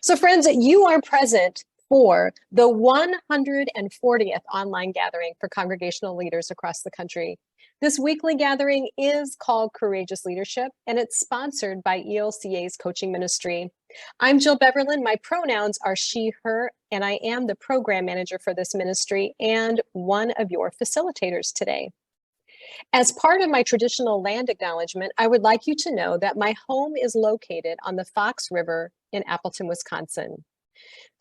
So friends, you are present for the 140th online gathering for congregational leaders across the country. This weekly gathering is called Courageous Leadership, and it's sponsored by ELCA's coaching ministry. I'm Jill Beverland. My pronouns are she, her, and I am the program manager for this ministry and one of your facilitators today. As part of my traditional land acknowledgement, I would like you to know that my home is located on the Fox River in Appleton, Wisconsin.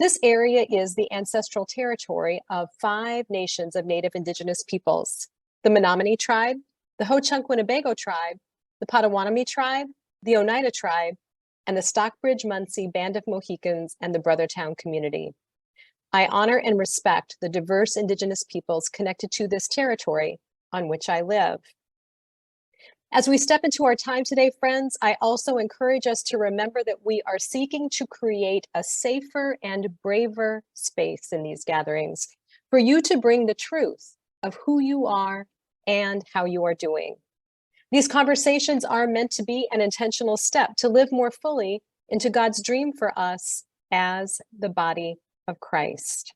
This area is the ancestral territory of 5 nations of Native Indigenous peoples: the Menominee tribe, the Ho-Chunk Winnebago tribe, the Potawatomi tribe, the Oneida tribe, and the Stockbridge-Munsee Band of Mohicans and the Brothertown community. I honor and respect the diverse Indigenous peoples connected to this territory on which I live. As we step into our time today, friends, I also encourage us to remember that we are seeking to create a safer and braver space in these gatherings for you to bring the truth of who you are and how you are doing. These conversations are meant to be an intentional step to live more fully into God's dream for us as the body of Christ.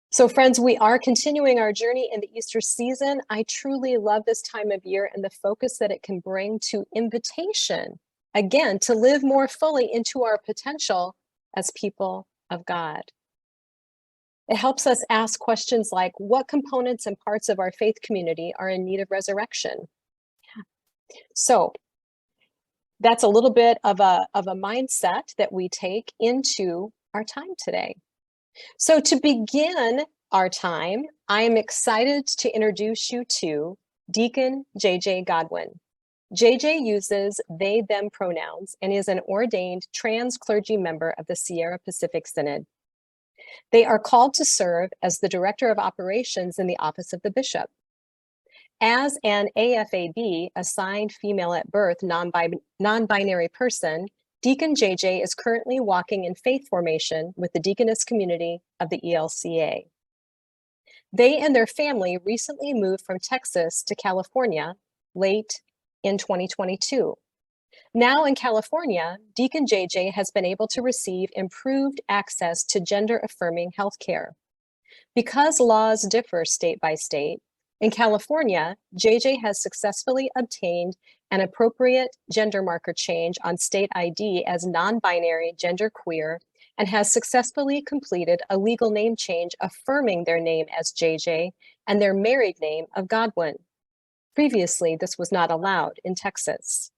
So friends, we are continuing our journey in the Easter season. I truly love this time of year and the focus that it can bring to invitation, again, to live more fully into our potential as people of God. It helps us ask questions like, what components and parts of our faith community are in need of resurrection? So that's a little bit of a mindset that we take into our time today. So to begin our time, I am excited to introduce you to Deacon J.J. Godwin. J.J. uses they, them pronouns and is an ordained trans clergy member of the Sierra Pacific Synod. They are called to serve as the Director of Operations in the Office of the Bishop. As an AFAB, assigned female at birth, non-binary person, Deacon JJ is currently walking in faith formation with the deaconess community of the ELCA. They and their family recently moved from Texas to California late in 2022. Now in California, Deacon JJ has been able to receive improved access to gender-affirming healthcare. Because laws differ state by state, in California, JJ has successfully obtained an appropriate gender marker change on state ID as non-binary genderqueer and has successfully completed a legal name change affirming their name as JJ and their married name of Godwin. Previously, this was not allowed in Texas.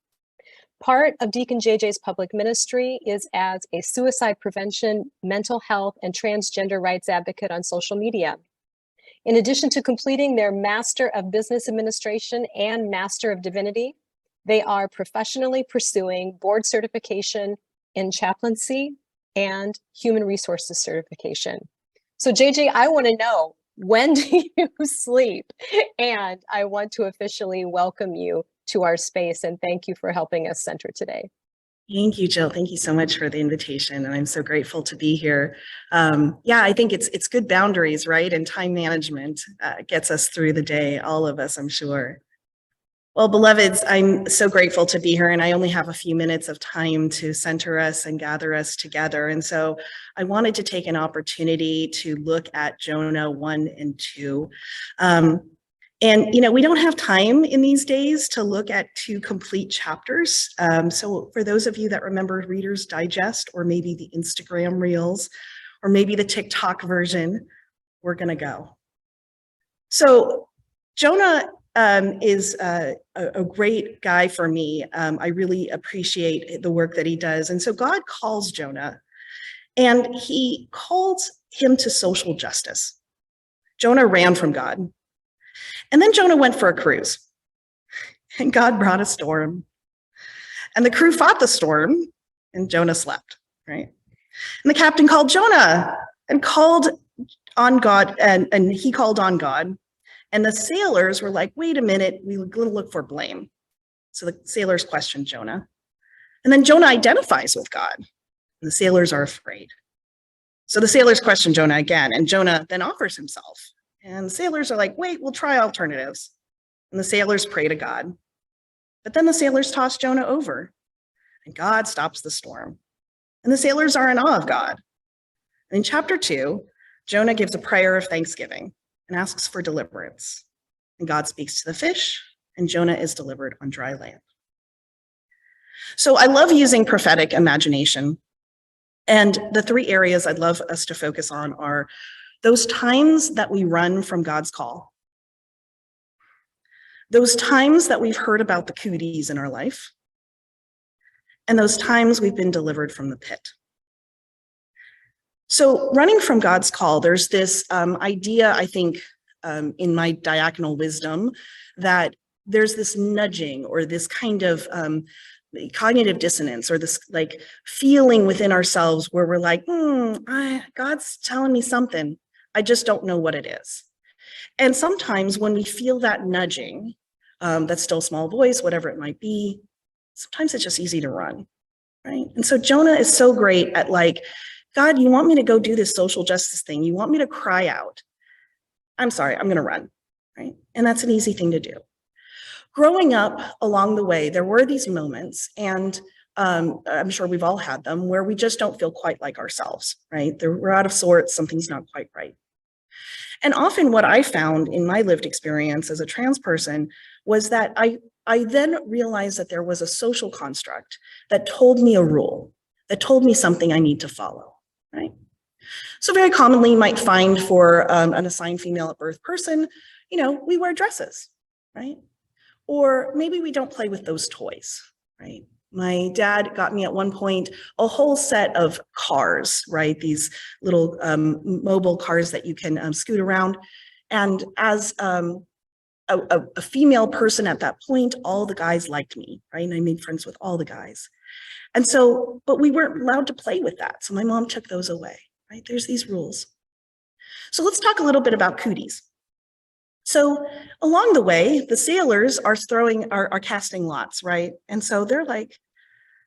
Part of Deacon JJ's public ministry is as a suicide prevention, mental health, and transgender rights advocate on social media. In addition to completing their Master of Business Administration and Master of Divinity, they are professionally pursuing board certification in chaplaincy and human resources certification. So JJ, I want to know, when do you sleep? And I want to officially welcome you to our space and thank you for helping us center today. Thank you, Jill. Thank you so much for the invitation, and I'm so grateful to be here. Yeah, I think it's good boundaries, right? And time management gets us through the day, all of us, I'm sure. Well, beloveds, I'm so grateful to be here, and I only have a few minutes of time to center us and gather us together. And so I wanted to take an opportunity to look at Jonah 1 and 2. And, you know, we don't have time in these days to look at 2 complete chapters. So for those of you that remember Reader's Digest, or maybe the Instagram Reels, or maybe the TikTok version, we're going to go. So Jonah is a great guy for me. I really appreciate the work that he does. And so God calls Jonah, and he calls him to social justice. Jonah ran from God. And then Jonah went for a cruise, and God brought a storm, and the crew fought the storm, and Jonah slept, right? And the captain called Jonah and called on God, and he called on God, and the sailors were like, wait a minute, we're going to look for blame. So the sailors questioned Jonah, and then Jonah identifies with God, and the sailors are afraid. So the sailors question Jonah again, and Jonah then offers himself. And the sailors are like, wait, we'll try alternatives. And the sailors pray to God. But then the sailors toss Jonah over, and God stops the storm. And the sailors are in awe of God. And in chapter 2, Jonah gives a prayer of thanksgiving and asks for deliverance. And God speaks to the fish, and Jonah is delivered on dry land. So I love using prophetic imagination. And the 3 areas I'd love us to focus on are those times that we run from God's call, those times that we've heard about the cooties in our life, and those times we've been delivered from the pit. So running from God's call, there's this idea, I think, in my diaconal wisdom, that there's this nudging or this kind of cognitive dissonance or this like feeling within ourselves where we're like, God's telling me something. I just don't know what it is. And sometimes when we feel that nudging, that still small voice, whatever it might be, sometimes it's just easy to run, right? And so Jonah is so great at like, God, you want me to go do this social justice thing. You want me to cry out. I'm sorry, I'm going to run, right? And that's an easy thing to do. Growing up along the way, there were these moments, and I'm sure we've all had them, where we just don't feel quite like ourselves, right? We're out of sorts, something's not quite right. And often what I found in my lived experience as a trans person was that I then realized that there was a social construct that told me a rule, that told me something I need to follow, right? So very commonly you might find for an assigned female at birth person, we wear dresses, right? Or maybe we don't play with those toys, right? My dad got me at one point a whole set of cars, right? These little mobile cars that you can scoot around. And as a female person at that point, all the guys liked me, right? And I made friends with all the guys. And so, but we weren't allowed to play with that. So my mom took those away, right? There's these rules. So let's talk a little bit about cooties. So along the way, the sailors are casting lots, right? And so they're like,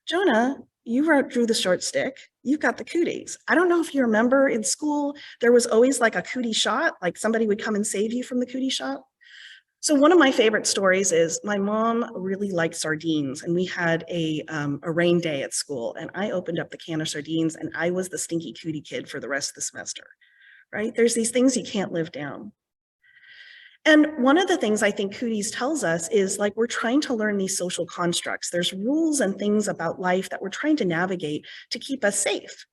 Jonah, you drew the short stick. You've got the cooties. I don't know if you remember in school, there was always like a cootie shot, like somebody would come and save you from the cootie shot. So one of my favorite stories is my mom really liked sardines, and we had a rain day at school, and I opened up the can of sardines and I was the stinky cootie kid for the rest of the semester, right? There's these things you can't live down. And one of the things I think cooties tells us is like we're trying to learn these social constructs. There's rules and things about life that we're trying to navigate to keep us safe.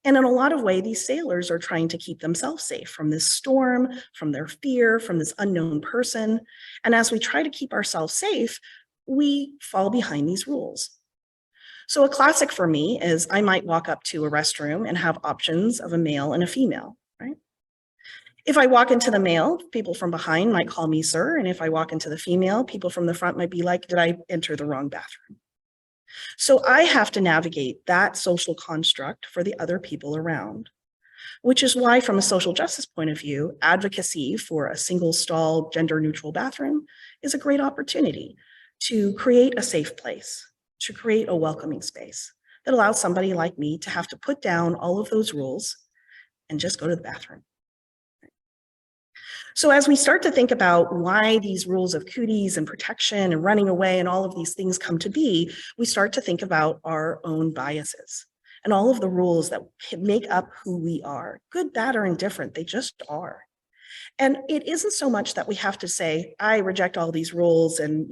And in a lot of ways, these sailors are trying to keep themselves safe from this storm, from their fear, from this unknown person. And as we try to keep ourselves safe, we fall behind these rules. So a classic for me is I might walk up to a restroom and have options of a male and a female, right? If I walk into the male, people from behind might call me sir. And if I walk into the female, people from the front might be like, did I enter the wrong bathroom? So I have to navigate that social construct for the other people around, which is why from a social justice point of view, advocacy for a single stall gender neutral bathroom is a great opportunity to create a safe place, to create a welcoming space that allows somebody like me to have to put down all of those rules and just go to the bathroom. So as we start to think about why these rules of cooties and protection and running away and all of these things come to be, we start to think about our own biases and all of the rules that make up who we are, good, bad, or indifferent. They just are. And it isn't so much that we have to say, I reject all these rules and,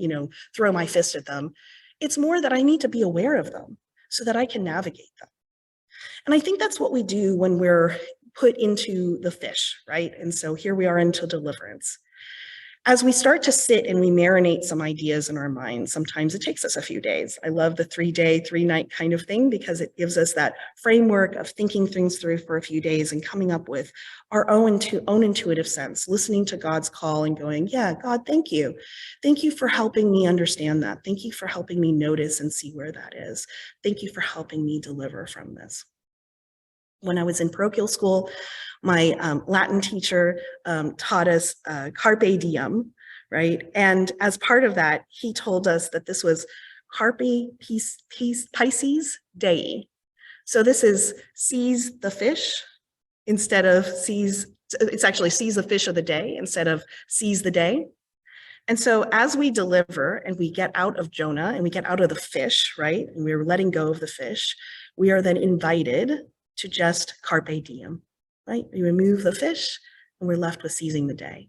throw my fist at them. It's more that I need to be aware of them so that I can navigate them. And I think that's what we do when we're put into the fish, right? And so here we are into deliverance. As we start to sit and we marinate some ideas in our minds, sometimes it takes us a few days. I love the 3-day, 3-night kind of thing because it gives us that framework of thinking things through for a few days and coming up with our own intuitive sense, listening to God's call and going, yeah, God, thank you. Thank you for helping me understand that. Thank you for helping me notice and see where that is. Thank you for helping me deliver from this. When I was in parochial school, my Latin teacher taught us carpe diem, right? And as part of that, he told us that this was carpe Pisces Dei. So this is seize the fish instead of it's actually seize the fish of the day instead of seize the day. And so as we deliver and we get out of Jonah and we get out of the fish, right? And we're letting go of the fish, we are then invited to just carpe diem, right? We remove the fish and we're left with seizing the day.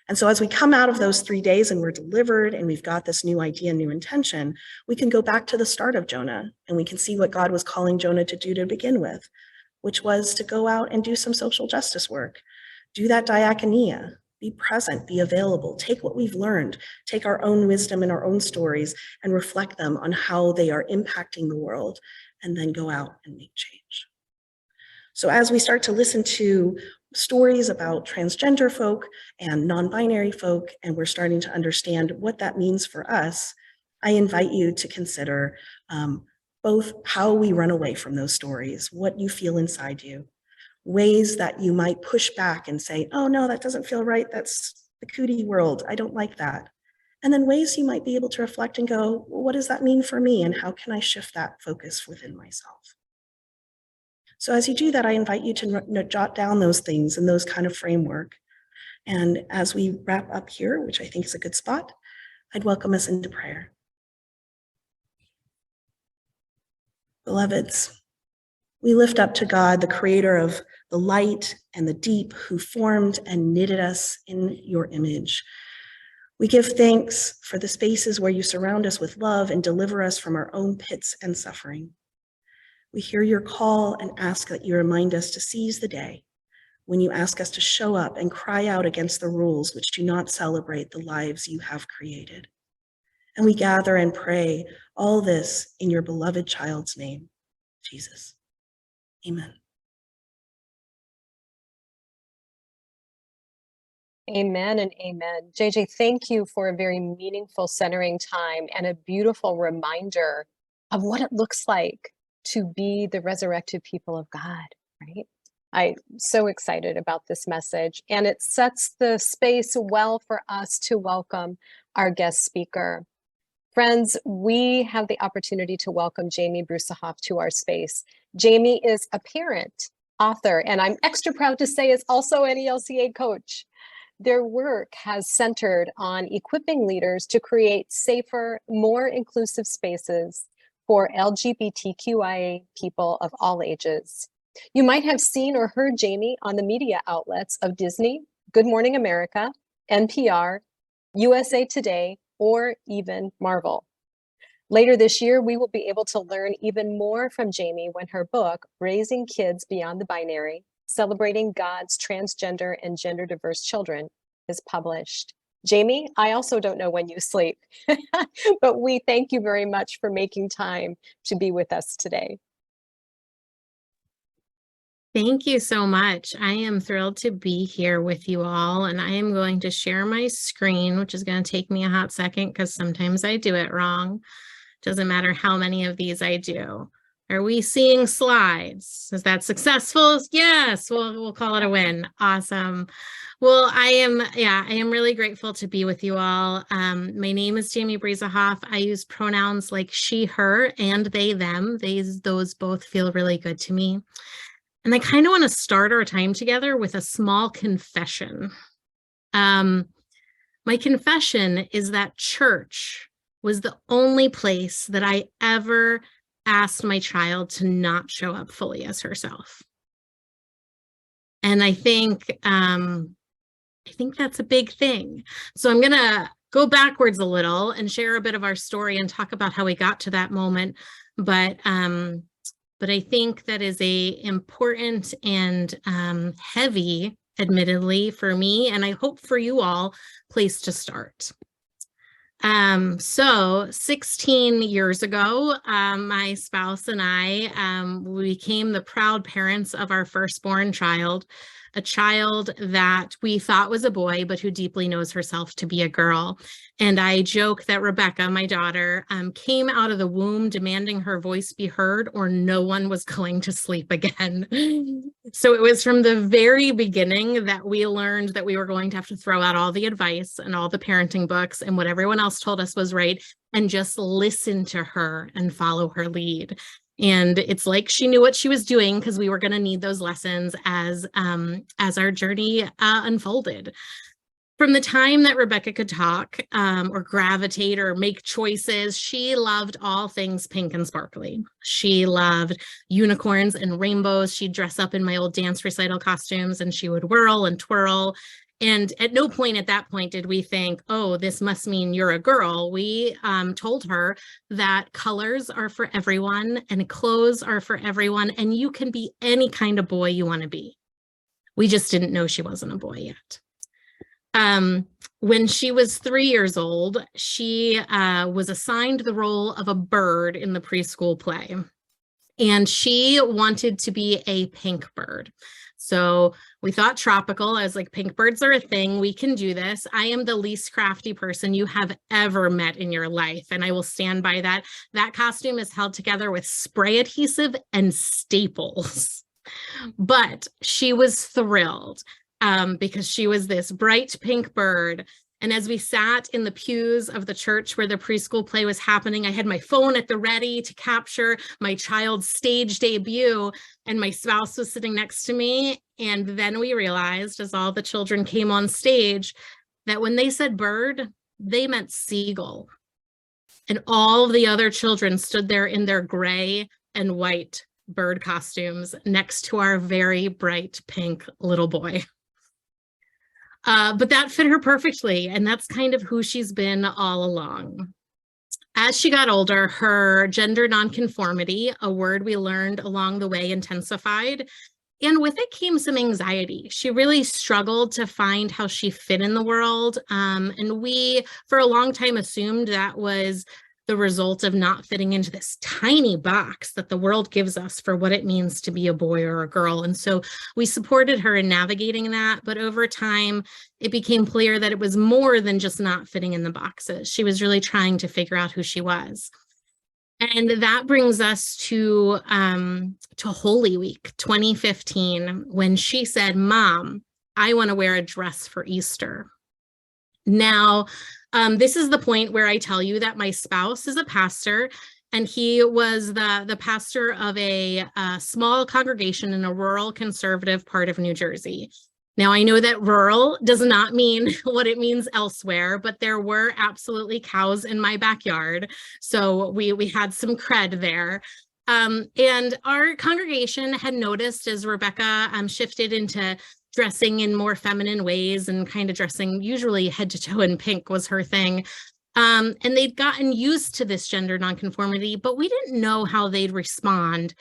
And so as we come out of those 3 days and we're delivered and we've got this new idea, new intention, we can go back to the start of Jonah and we can see what God was calling Jonah to do to begin with, which was to go out and do some social justice work, do that diakonia, be present, be available, take what we've learned, take our own wisdom and our own stories and reflect them on how they are impacting the world, and then go out and make change. So as we start to listen to stories about transgender folk and non-binary folk, and we're starting to understand what that means for us, I invite you to consider both how we run away from those stories, what you feel inside you, ways that you might push back and say, oh no, that doesn't feel right, that's the cootie world, I don't like that. And then ways you might be able to reflect and go, well, what does that mean for me, and how can I shift that focus within myself? So as you do that, I invite you to jot down those things and those kind of framework. And as we wrap up here, which I think is a good spot, I'd welcome us into prayer. Beloveds, we lift up to God, the creator of the light and the deep, who formed and knitted us in your image. We give thanks for the spaces where you surround us with love and deliver us from our own pits and suffering. We hear your call and ask that you remind us to seize the day, when you ask us to show up and cry out against the rules which do not celebrate the lives you have created. And we gather and pray all this in your beloved child's name, Jesus. Amen. Amen and amen. JJ, thank you for a very meaningful centering time and a beautiful reminder of what it looks like to be the resurrected people of God, right? I'm so excited about this message, and it sets the space well for us to welcome our guest speaker. Friends, we have the opportunity to welcome Jamie Bruesehoff to our space. Jamie is a parent, author, and I'm extra proud to say is also an ELCA coach. Their work has centered on equipping leaders to create safer, more inclusive spaces for LGBTQIA people of all ages. You might have seen or heard Jamie on the media outlets of Disney, Good Morning America, NPR, USA Today, or even Marvel. Later this year, we will be able to learn even more from Jamie when her book, Raising Kids Beyond the Binary, Celebrating God's Transgender and Gender Diverse Children, is published. Jamie, I also don't know when you sleep, but we thank you very much for making time to be with us today. Thank you so much. I am thrilled to be here with you all, and I am going to share my screen, which is going to take me a hot second because sometimes I do it wrong. Doesn't matter how many of these I do. Are we seeing slides? Is that successful? Yes, we'll call it a win. Awesome. Well, I am really grateful to be with you all. My name is Jamie Bruesehoff. I use pronouns like she, her, and they, them. Those both feel really good to me. And I kind of want to start our time together with a small confession. My confession is that church was the only place that I ever asked my child to not show up fully as herself. And I think that's a big thing. So I'm going to go backwards a little and share a bit of our story and talk about how we got to that moment. But I think that is a important and heavy, admittedly, for me, and I hope for you all, place to start. So 16 years ago, my spouse and I, we became the proud parents of our firstborn child, a child that we thought was a boy, but who deeply knows herself to be a girl. And I joke that Rebecca, my daughter, came out of the womb demanding her voice be heard, or no one was going to sleep again. So it was from the very beginning that we learned that we were going to have to throw out all the advice and all the parenting books and what everyone else told us was right, and just listen to her and follow her lead. And it's like she knew what she was doing, because we were going to need those lessons as our journey unfolded. From the time that Rebecca could talk or gravitate or make choices, she loved all things pink and sparkly. She loved unicorns and rainbows. She'd dress up in my old dance recital costumes and she would whirl and twirl. And at no point at that point did we think, oh, this must mean you're a girl. We told her that colors are for everyone and clothes are for everyone, and you can be any kind of boy you want to be. We just didn't know she wasn't a boy yet. When she was 3 years old, she was assigned the role of a bird in the preschool play, and she wanted to be a pink bird. So we thought tropical. I was like, pink birds are a thing. We can do this. I am the least crafty person you have ever met in your life, and I will stand by that. That costume is held together with spray adhesive and staples. But she was thrilled because she was this bright pink bird. And as we sat in the pews of the church where the preschool play was happening, I had my phone at the ready to capture my child's stage debut, and my spouse was sitting next to me. And then we realized, as all the children came on stage, that when they said bird, they meant seagull. And all the other children stood there in their gray and white bird costumes next to our very bright pink little boy. But that fit her perfectly, and that's kind of who she's been all along. As she got older, her gender nonconformity, a word we learned along the way, intensified, and with it came some anxiety. She really struggled to find how she fit in the world, and we, for a long time, assumed that was the result of not fitting into this tiny box that the world gives us for what it means to be a boy or a girl. And so we supported her in navigating that, but over time, it became clear that it was more than just not fitting in the boxes. She was really trying to figure out who she was. And that brings us to Holy Week 2015, when she said, "Mom, I want to wear a dress for Easter." Now, this is the point where I tell you that my spouse is a pastor, and he was the pastor of a small congregation in a rural conservative part of New Jersey. Now, I know that rural does not mean what it means elsewhere, but there were absolutely cows in my backyard. So we had some cred there. And our congregation had noticed, as Rebecca shifted into dressing in more feminine ways and kind of dressing usually head to toe in pink was her thing. And they'd gotten used to this gender nonconformity, but we didn't know how they'd respond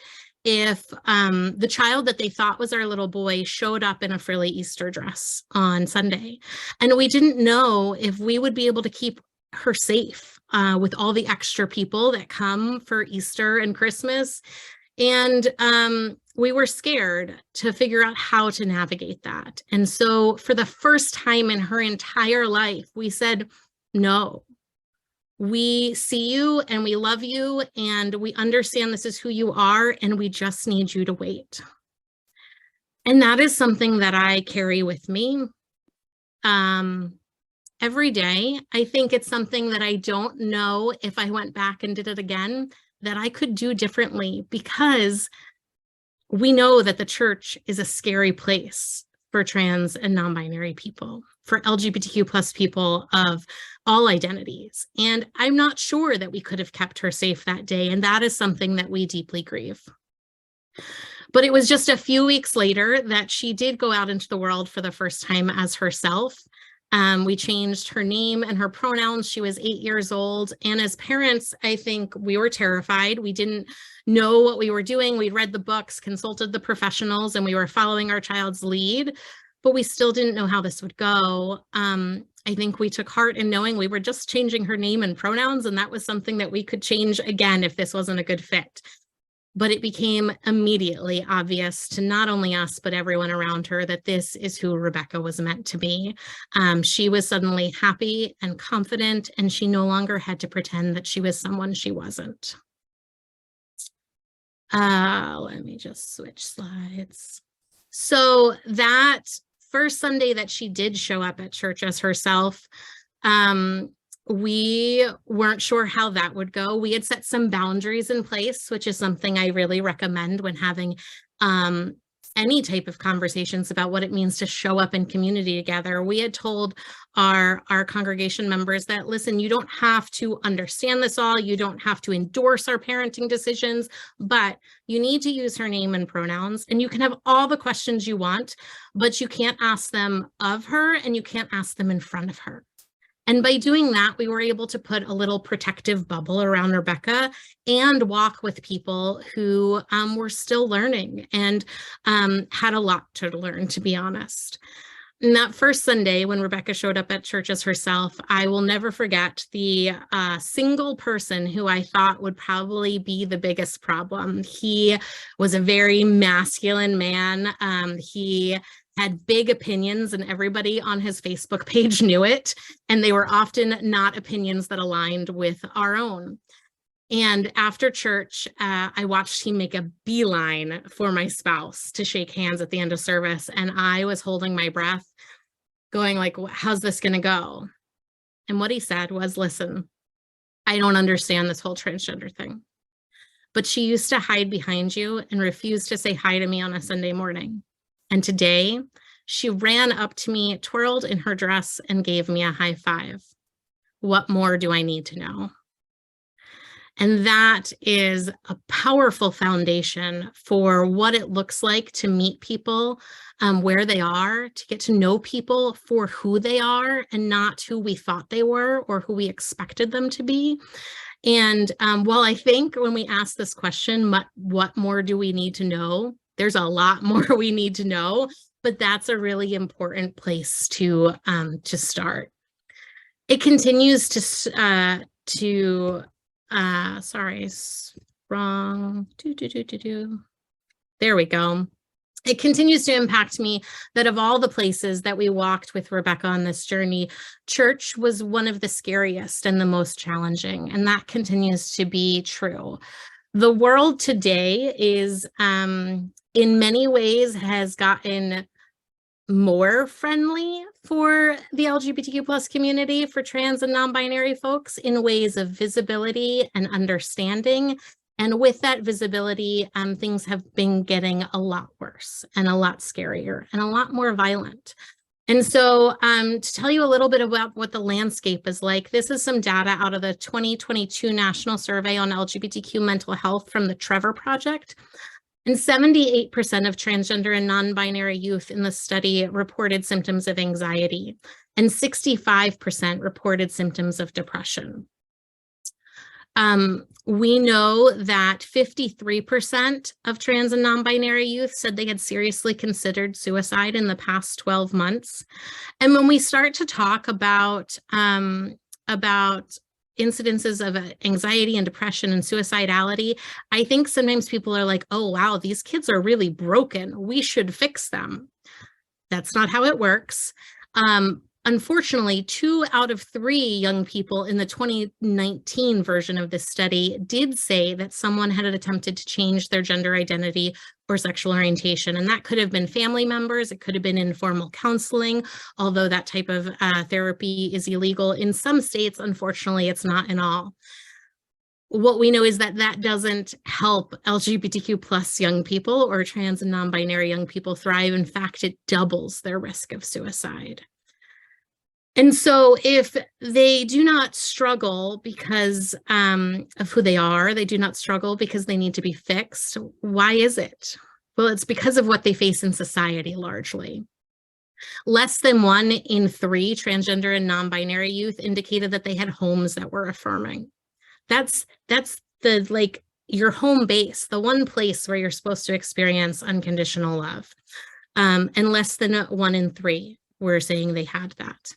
if the child that they thought was our little boy showed up in a frilly Easter dress on Sunday. And we didn't know if we would be able to keep her safe with all the extra people that come for Easter and Christmas. And we were scared to figure out how to navigate that. And so for the first time in her entire life, we said, no, we see you and we love you and we understand this is who you are, and we just need you to wait. And that is something that I carry with me every day. I think it's something that I don't know if I went back and did it again, that I could do differently, because we know that the church is a scary place for trans and non-binary people, for LGBTQ plus people of all identities. And I'm not sure that we could have kept her safe that day. And that is something that we deeply grieve. But it was just a few weeks later that she did go out into the world for the first time as herself. We changed her name and her pronouns. She was 8 years old. And as parents, I think we were terrified. We didn't know what we were doing. We'd read the books, consulted the professionals, and we were following our child's lead, but we still didn't know how this would go. I think we took heart in knowing we were just changing her name and pronouns, and that was something that we could change again if this wasn't a good fit. But it became immediately obvious to not only us, but everyone around her that this is who Rebecca was meant to be. She was suddenly happy and confident, and she no longer had to pretend that she was someone she wasn't. Let me just switch slides. So that first Sunday that she did show up at church as herself, we weren't sure how that would go. We had set some boundaries in place, which is something I really recommend when having any type of conversations about what it means to show up in community together. We had told our congregation members that, listen, you don't have to understand this all, you don't have to endorse our parenting decisions, but you need to use her name and pronouns, and you can have all the questions you want, but you can't ask them of her and you can't ask them in front of her. And by doing that, we were able to put a little protective bubble around Rebecca and walk with people who were still learning and had a lot to learn, to be honest. And that first Sunday when Rebecca showed up at church as herself, I will never forget the single person who I thought would probably be the biggest problem. He was a very masculine man. He had big opinions, and everybody on his Facebook page knew it, and they were often not opinions that aligned with our own. And after church, I watched him make a beeline for my spouse to shake hands at the end of service, and I was holding my breath, going like, how's this gonna go? And what he said was, listen, I don't understand this whole transgender thing, but she used to hide behind you and refuse to say hi to me on a Sunday morning. And today, she ran up to me, twirled in her dress, and gave me a high five. What more do I need to know? And that is a powerful foundation for what it looks like to meet people where they are, to get to know people for who they are and not who we thought they were or who we expected them to be. And while I think when we ask this question, what more do we need to know? There's a lot more we need to know, but that's a really important place to start. It continues sorry, wrong. There we go. It continues to impact me that of all the places that we walked with Rebecca on this journey, church was one of the scariest and the most challenging, and that continues to be true. The world today is, in many ways, has gotten more friendly for the LGBTQ plus community, for trans and non-binary folks, in ways of visibility and understanding. And with that visibility, things have been getting a lot worse and a lot scarier and a lot more violent. And so to tell you a little bit about what the landscape is like, this is some data out of the 2022 National Survey on LGBTQ mental health from the Trevor Project. And 78% of transgender and non-binary youth in the study reported symptoms of anxiety, and 65% reported symptoms of depression. We know that 53% of trans and non-binary youth said they had seriously considered suicide in the past 12 months. And when we start to talk about incidences of anxiety and depression and suicidality, I think sometimes people are like, oh, wow, these kids are really broken. We should fix them. That's not how it works. Unfortunately, 2 out of 3 young people in the 2019 version of this study did say that someone had attempted to change their gender identity or sexual orientation. And that could have been family members. It could have been informal counseling, although that type of therapy is illegal in some states. Unfortunately, it's not in all. What we know is that that doesn't help LGBTQ plus young people or trans and non-binary young people thrive. In fact, it doubles their risk of suicide. And so if they do not struggle because of who they are, they do not struggle because they need to be fixed, why is it? Well, it's because of what they face in society largely. Less than 1 in 3 transgender and non-binary youth indicated that they had homes that were affirming. That's the, like, your home base, the one place where you're supposed to experience unconditional love. And less than 1 in 3 were saying they had that.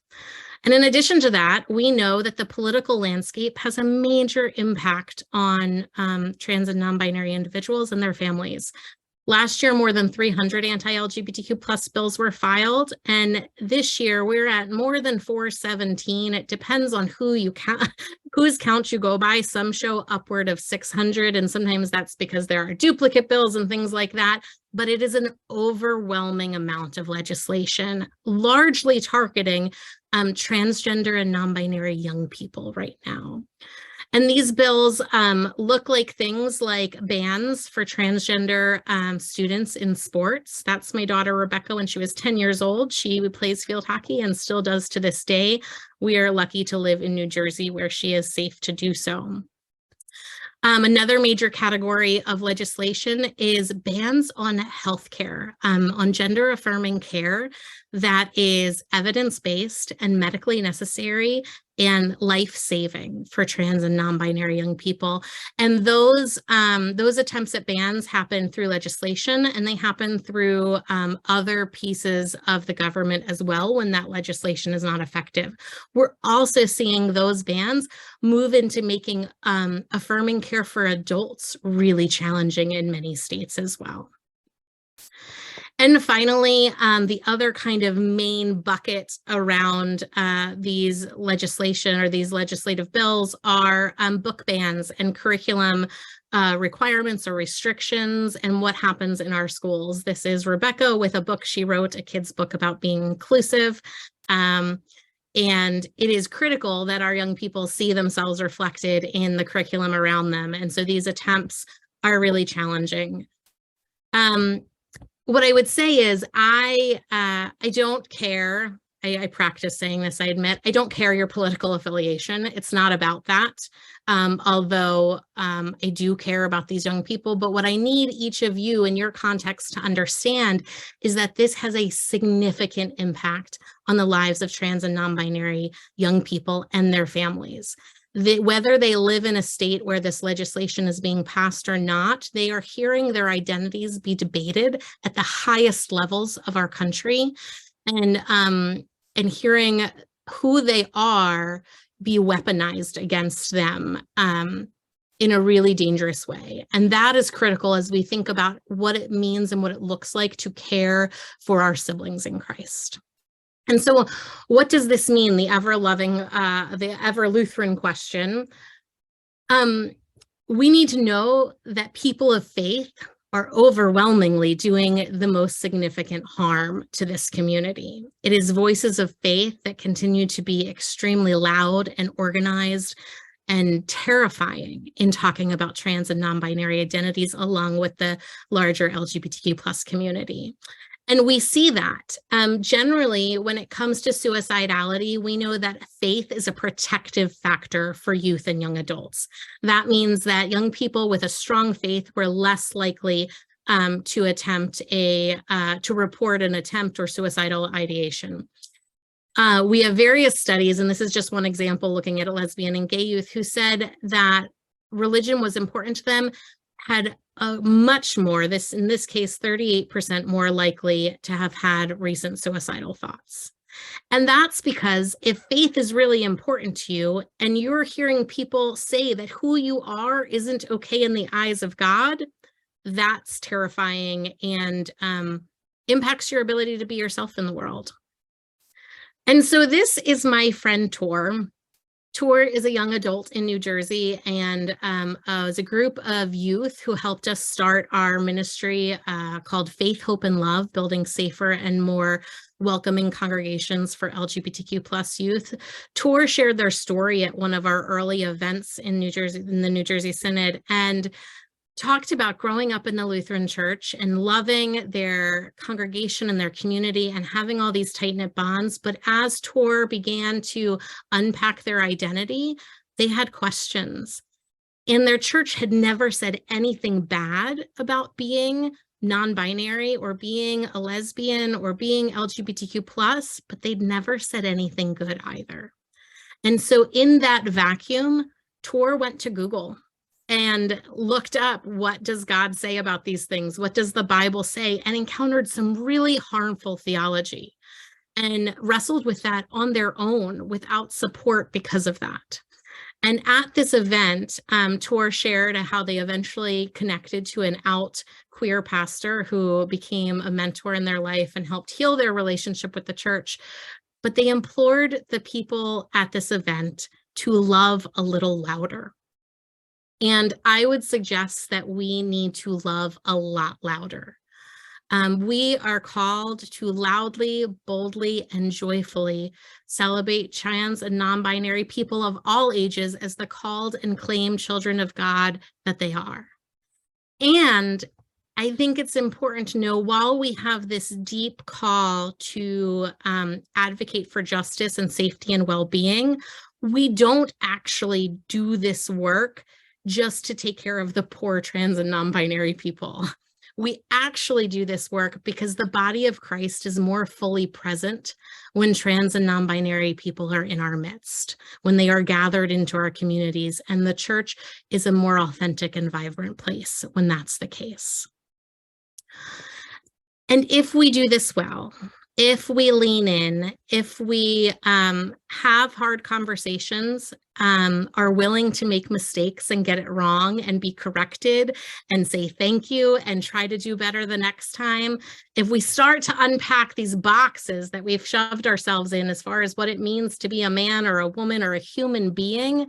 And in addition to that, we know that the political landscape has a major impact on trans and non-binary individuals and their families. Last year, more than 300 anti-LGBTQ plus bills were filed, and this year we're at more than 417. It depends on who you count, whose count you go by. Some show upward of 600, and sometimes that's because there are duplicate bills and things like that. But it is an overwhelming amount of legislation, largely targeting transgender and non-binary young people right now. And these bills look like things like bans for transgender students in sports. That's my daughter, Rebecca. When she was 10 years old, she plays field hockey and still does to this day. We are lucky to live in New Jersey where she is safe to do so. Another major category of legislation is bans on healthcare, on gender affirming care that is evidence-based and medically necessary and life-saving for trans and non-binary young people. And those attempts at bans happen through legislation, and they happen through other pieces of the government as well when that legislation is not effective. We're also seeing those bans move into making affirming care for adults really challenging in many states as well. And finally, the other kind of main bucket around these legislation or these legislative bills are book bans and curriculum requirements or restrictions and what happens in our schools. This is Rebecca with a book she wrote, a kid's book about being inclusive. And it is critical that our young people see themselves reflected in the curriculum around them. And so these attempts are really challenging. What I would say is I don't care. I practice saying this, I admit. I don't care your political affiliation. It's not about that, although I do care about these young people. But what I need each of you in your context to understand is that this has a significant impact on the lives of trans and non-binary young people and their families. Whether they live in a state where this legislation is being passed or not, they are hearing their identities be debated at the highest levels of our country, and hearing who they are be weaponized against them in a really dangerous way. And that is critical as we think about what it means and what it looks like to care for our siblings in Christ. And so what does this mean, the ever-loving, the ever-Lutheran question? We need to know that people of faith are overwhelmingly doing the most significant harm to this community. It is voices of faith that continue to be extremely loud and organized and terrifying in talking about trans and non-binary identities along with the larger LGBTQ+ community. And we see that generally when it comes to suicidality, we know that faith is a protective factor for youth and young adults. That means that young people with a strong faith were less likely to report an attempt or suicidal ideation. We have various studies, and this is just one example looking at lesbian and gay youth who said that religion was important to them, had much more, in this case, 38% more likely to have had recent suicidal thoughts. And that's because if faith is really important to you and you're hearing people say that who you are isn't okay in the eyes of God, that's terrifying and impacts your ability to be yourself in the world. And so this is my friend Tor. Tor is a young adult in New Jersey, and was a group of youth who helped us start our ministry called Faith, Hope, and Love, building safer and more welcoming congregations for LGBTQ+ youth. Tor shared their story at one of our early events in New Jersey, in the New Jersey Synod, and talked about growing up in the Lutheran Church and loving their congregation and their community and having all these tight-knit bonds. But as Tor began to unpack their identity, they had questions. And their church had never said anything bad about being non-binary or being a lesbian or being LGBTQ+, but they'd never said anything good either. And so in that vacuum, Tor went to Google and looked up, what does God say about these things? What does the Bible say? And encountered some really harmful theology and wrestled with that on their own without support because of that. And at this event, Tor shared how they eventually connected to an out queer pastor who became a mentor in their life and helped heal their relationship with the church. But they implored the people at this event to love a little louder. And I would suggest that we need to love a lot louder. We are called to loudly, boldly, and joyfully celebrate trans and non-binary people of all ages as the called and claimed children of God that they are. And I think it's important to know, while we have this deep call to advocate for justice and safety and well-being, we don't actually do this work just to take care of the poor trans and non-binary people. We actually do this work because the body of Christ is more fully present when trans and non-binary people are in our midst, when they are gathered into our communities, and the church is a more authentic and vibrant place when that's the case. And if we do this well, if we lean in, if we have hard conversations, are willing to make mistakes and get it wrong and be corrected and say thank you and try to do better the next time, if we start to unpack these boxes that we've shoved ourselves in as far as what it means to be a man or a woman or a human being,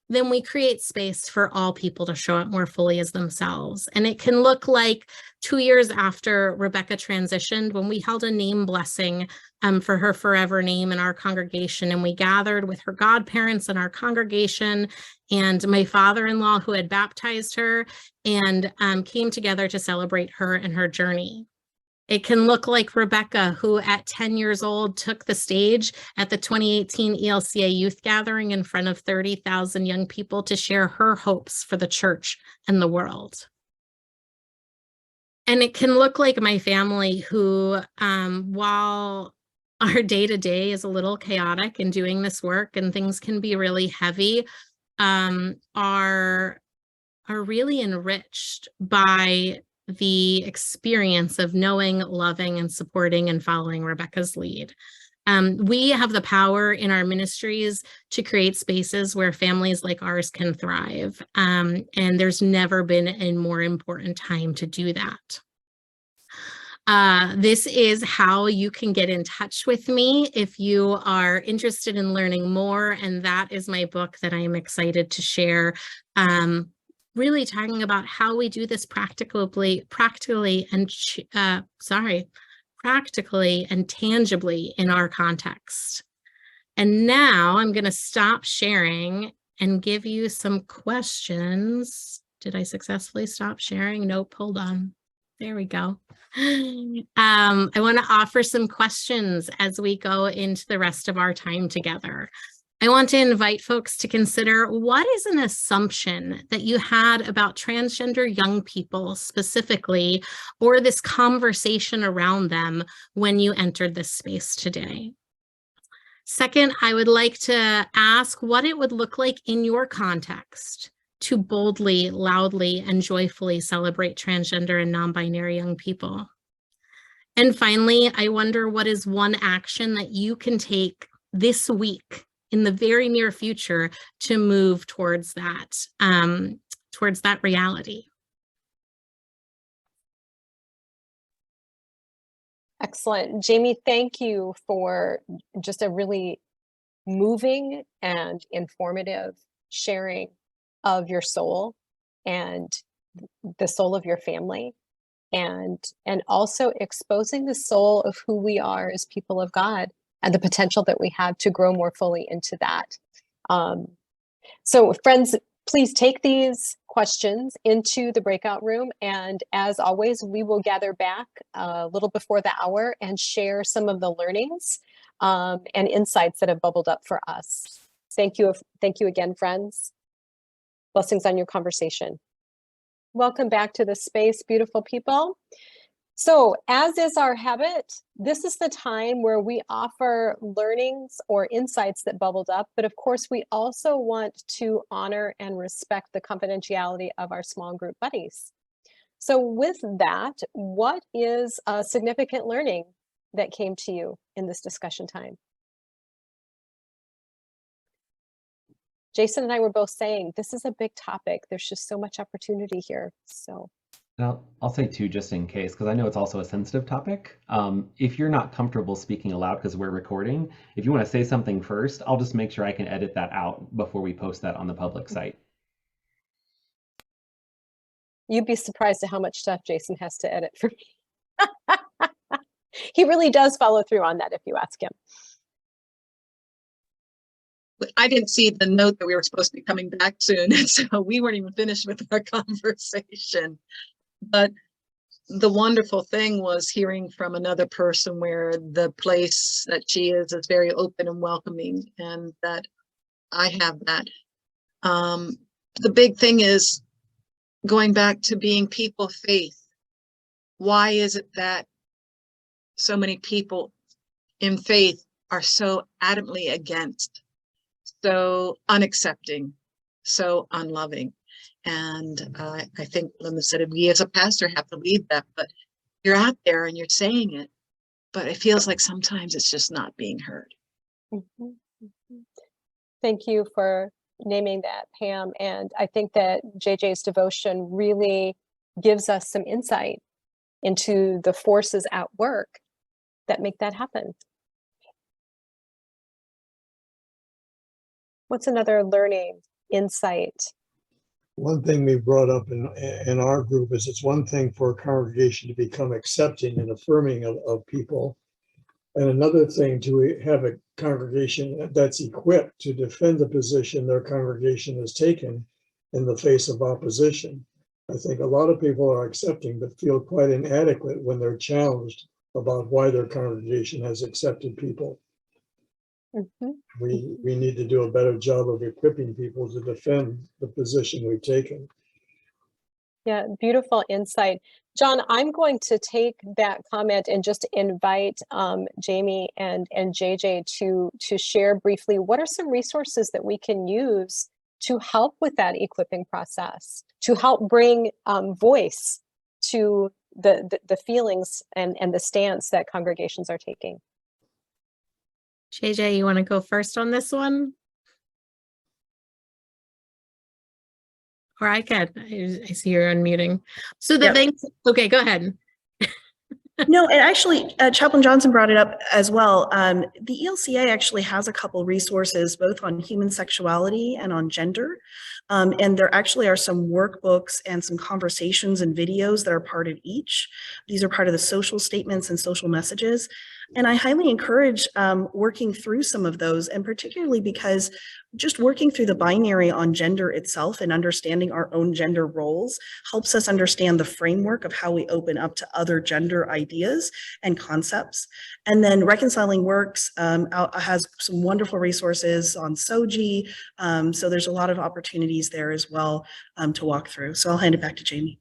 then we create space for all people to show up more fully as themselves. And it can look like 2 years after Rebecca transitioned, when we held a name blessing for her forever name in our congregation, and we gathered with her godparents in our congregation and my father-in-law who had baptized her, and came together to celebrate her and her journey. It can look like Rebecca, who at 10 years old took the stage at the 2018 ELCA Youth Gathering in front of 30,000 young people to share her hopes for the church and the world. And it can look like my family, who, while our day-to-day is a little chaotic in doing this work and things can be really heavy, are really enriched by the experience of knowing, loving, and supporting and following Rebecca's lead. We have the power in our ministries to create spaces where families like ours can thrive. And there's never been a more important time to do that. This is how you can get in touch with me if you are interested in learning more. And that is my book that I am excited to share. Really talking about how we do this practically and tangibly in our context. And now I'm going to stop sharing and give you some questions. Did I successfully stop sharing? Nope, hold on. There we go. I want to offer some questions as we go into the rest of our time together. I want to invite folks to consider, what is an assumption that you had about transgender young people specifically, or this conversation around them when you entered this space today? Second, I would like to ask what it would look like in your context to boldly, loudly, and joyfully celebrate transgender and non-binary young people. And finally, I wonder, what is one action that you can take this week in the very near future to move towards that reality? Excellent. Jamie, thank you for just a really moving and informative sharing of your soul and the soul of your family, and also exposing the soul of who we are as people of God and the potential that we have to grow more fully into that. So friends, please take these questions into the breakout room. And as always, we will gather back a little before the hour and share some of the learnings and insights that have bubbled up for us. Thank you again, friends. Blessings on your conversation. Welcome back to the space, beautiful people. So, as is our habit, this is the time where we offer learnings or insights that bubbled up, but of course we also want to honor and respect the confidentiality of our small group buddies. So with that, what is a significant learning that came to you in this discussion time? Jason and I were both saying, this is a big topic. There's just so much opportunity here, so. I'll say too, just in case, because I know it's also a sensitive topic. If you're not comfortable speaking aloud because we're recording, if you want to say something first, I'll just make sure I can edit that out before we post that on the public site. You'd be surprised at how much stuff Jason has to edit for me. He really does follow through on that if you ask him. I didn't see the note that we were supposed to be coming back soon, so we weren't even finished with our conversation. But the wonderful thing was hearing from another person where the place that she is very open and welcoming, and that I have that. The big thing is going back to being people of faith. Why is it that so many people in faith are so adamantly against, so unaccepting, so unloving? And I think Linda said, we as a pastor have to lead that, but you're out there and you're saying it, but it feels like sometimes it's just not being heard. Mm-hmm. Mm-hmm. Thank you for naming that, Pam. And I think that JJ's devotion really gives us some insight into the forces at work that make that happen. What's another learning insight? One thing we brought up in our group is it's one thing for a congregation to become accepting and affirming of people, and another thing to have a congregation that's equipped to defend the position their congregation has taken in the face of opposition. I think a lot of people are accepting but feel quite inadequate when they're challenged about why their congregation has accepted people. Mm-hmm. We need to do a better job of equipping people to defend the position we've taken. Yeah, beautiful insight. John, I'm going to take that comment and just invite Jamie and JJ to share briefly what are some resources that we can use to help with that equipping process, to help bring voice to the feelings and the stance that congregations are taking. JJ, you want to go first on this one? Or I can. I see you're unmuting. So the things, okay, go ahead. No, and actually, Chaplain Johnson brought it up as well. The ELCA actually has a couple resources, both on human sexuality and on gender. And there actually are some workbooks and some conversations and videos that are part of each. These are part of the social statements and social messages. And I highly encourage working through some of those, and particularly because just working through the binary on gender itself and understanding our own gender roles helps us understand the framework of how we open up to other gender ideas and concepts. And then Reconciling Works has some wonderful resources on SOGI. So there's a lot of opportunities there as well to walk through. So I'll hand it back to Jamie.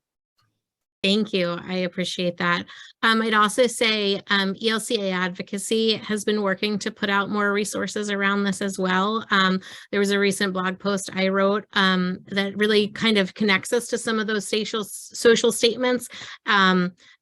Thank you. I appreciate that. I'd also say ELCA Advocacy has been working to put out more resources around this as well. There was a recent blog post I wrote that really kind of connects us to some of those social statements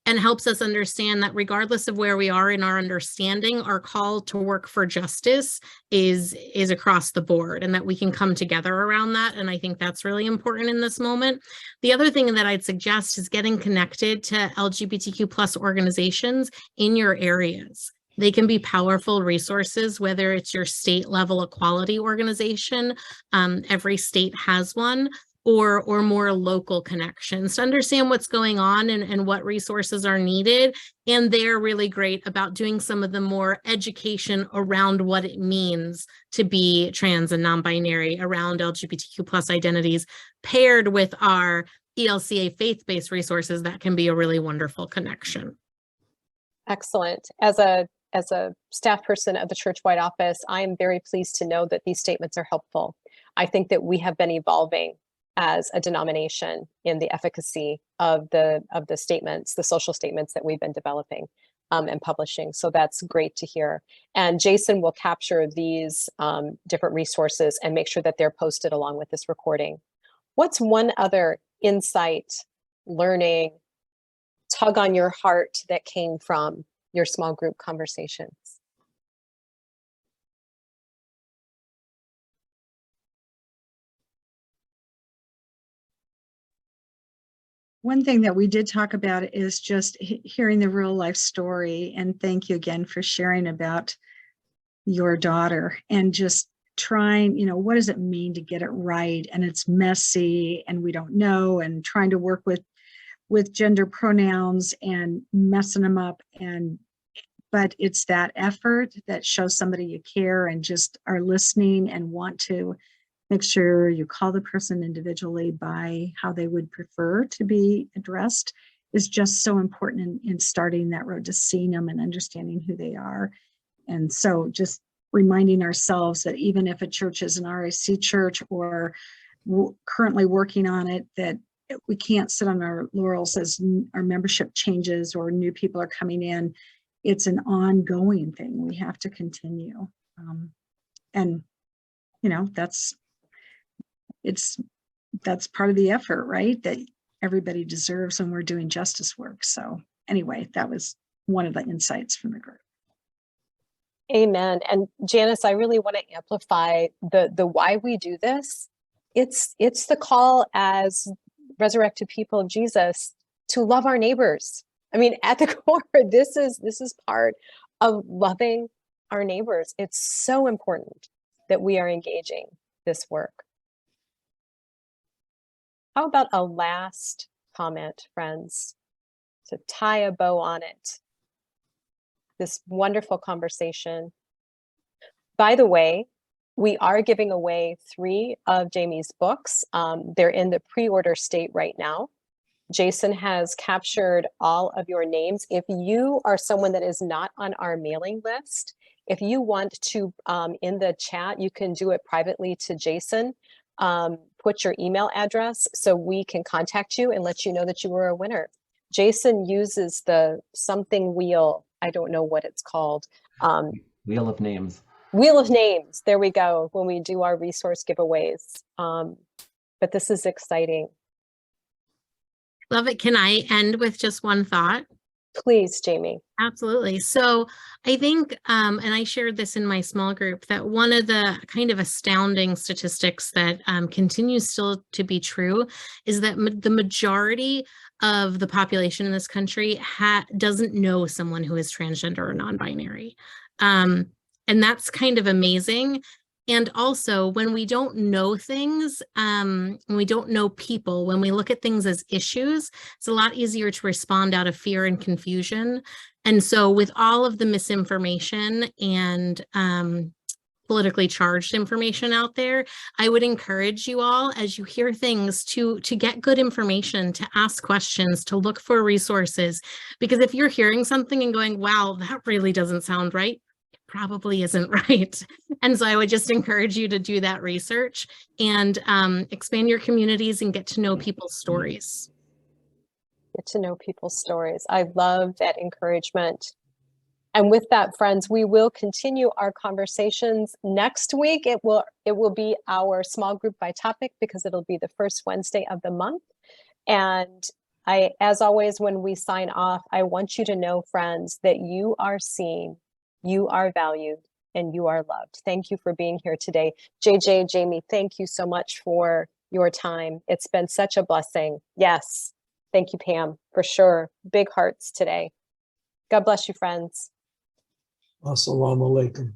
and helps us understand that regardless of where we are in our understanding, our call to work for justice is across the board, and that we can come together around that. And I think that's really important in this moment. The other thing that I'd suggest is getting connected to LGBTQ plus organizations in your areas. They can be powerful resources, whether it's your state level equality organization, every state has one, or more local connections to understand what's going on and what resources are needed. And they're really great about doing some of the more education around what it means to be trans and non-binary, around LGBTQ plus identities, paired with our ELCA faith-based resources. That can be a really wonderful connection. Excellent. As a staff person of the church-wide office, I am very pleased to know that these statements are helpful. I think that we have been evolving as a denomination in the efficacy of the statements, the social statements that we've been developing and publishing. So that's great to hear. And Jason will capture these different resources and make sure that they're posted along with this recording. What's one other insight, learning, tug on your heart that came from your small group conversations? One thing that we did talk about is just hearing the real life story. And thank you again for sharing about your daughter and just trying, what does it mean to get it right? And it's messy and we don't know, and trying to work with gender pronouns and messing them up. And but it's that effort that shows somebody you care and just are listening and want to make sure you call the person individually by how they would prefer to be addressed is just so important in starting that road to seeing them and understanding who they are. And so just reminding ourselves that even if a church is an RAC church or currently working on it, that we can't sit on our laurels as our membership changes or new people are coming in. It's an ongoing thing. We have to continue. And, you know, that's part of the effort, right? That everybody deserves when we're doing justice work. So anyway, that was one of the insights from the group. Amen. And Janice, I really want to amplify the why we do this. It's the call as resurrected people of Jesus to love our neighbors. I mean, at the core, this is part of loving our neighbors. It's so important that we are engaging this work. How about a last comment, friends, to tie a bow on it? This wonderful conversation. By the way, we are giving away 3 of Jamie's books. They're in the pre-order state right now. Jason has captured all of your names. If you are someone that is not on our mailing list, if you want to, in the chat, you can do it privately to Jason. Put your email address so we can contact you and let you know that you were a winner. Jason uses the something wheel. I don't know what it's called. Wheel of Names. Wheel of Names. There we go. When we do our resource giveaways. But this is exciting. Love it. Can I end with just one thought? Please, Jamie. Absolutely. So I think, and I shared this in my small group, that one of the kind of astounding statistics that continues still to be true is that the majority of the population in this country doesn't know someone who is transgender or non-binary. And that's kind of amazing. And also, when we don't know things, when we don't know people, when we look at things as issues, it's a lot easier to respond out of fear and confusion. And so with all of the misinformation and politically charged information out there, I would encourage you all, as you hear things, to get good information, to ask questions, to look for resources. Because if you're hearing something and going, wow, that really doesn't sound right, probably isn't right. And so I would just encourage you to do that research and expand your communities and get to know people's stories. Get to know people's stories. I love that encouragement. And with that, friends, we will continue our conversations next week. It will be our small group by topic because it'll be the first Wednesday of the month. And as always, when we sign off, I want you to know, friends, that you are seen, you are valued, and you are loved. Thank you for being here today. JJ, Jamie, thank you so much for your time. It's been such a blessing. Yes. Thank you, Pam, for sure. Big hearts today. God bless you, friends. Assalamu alaikum.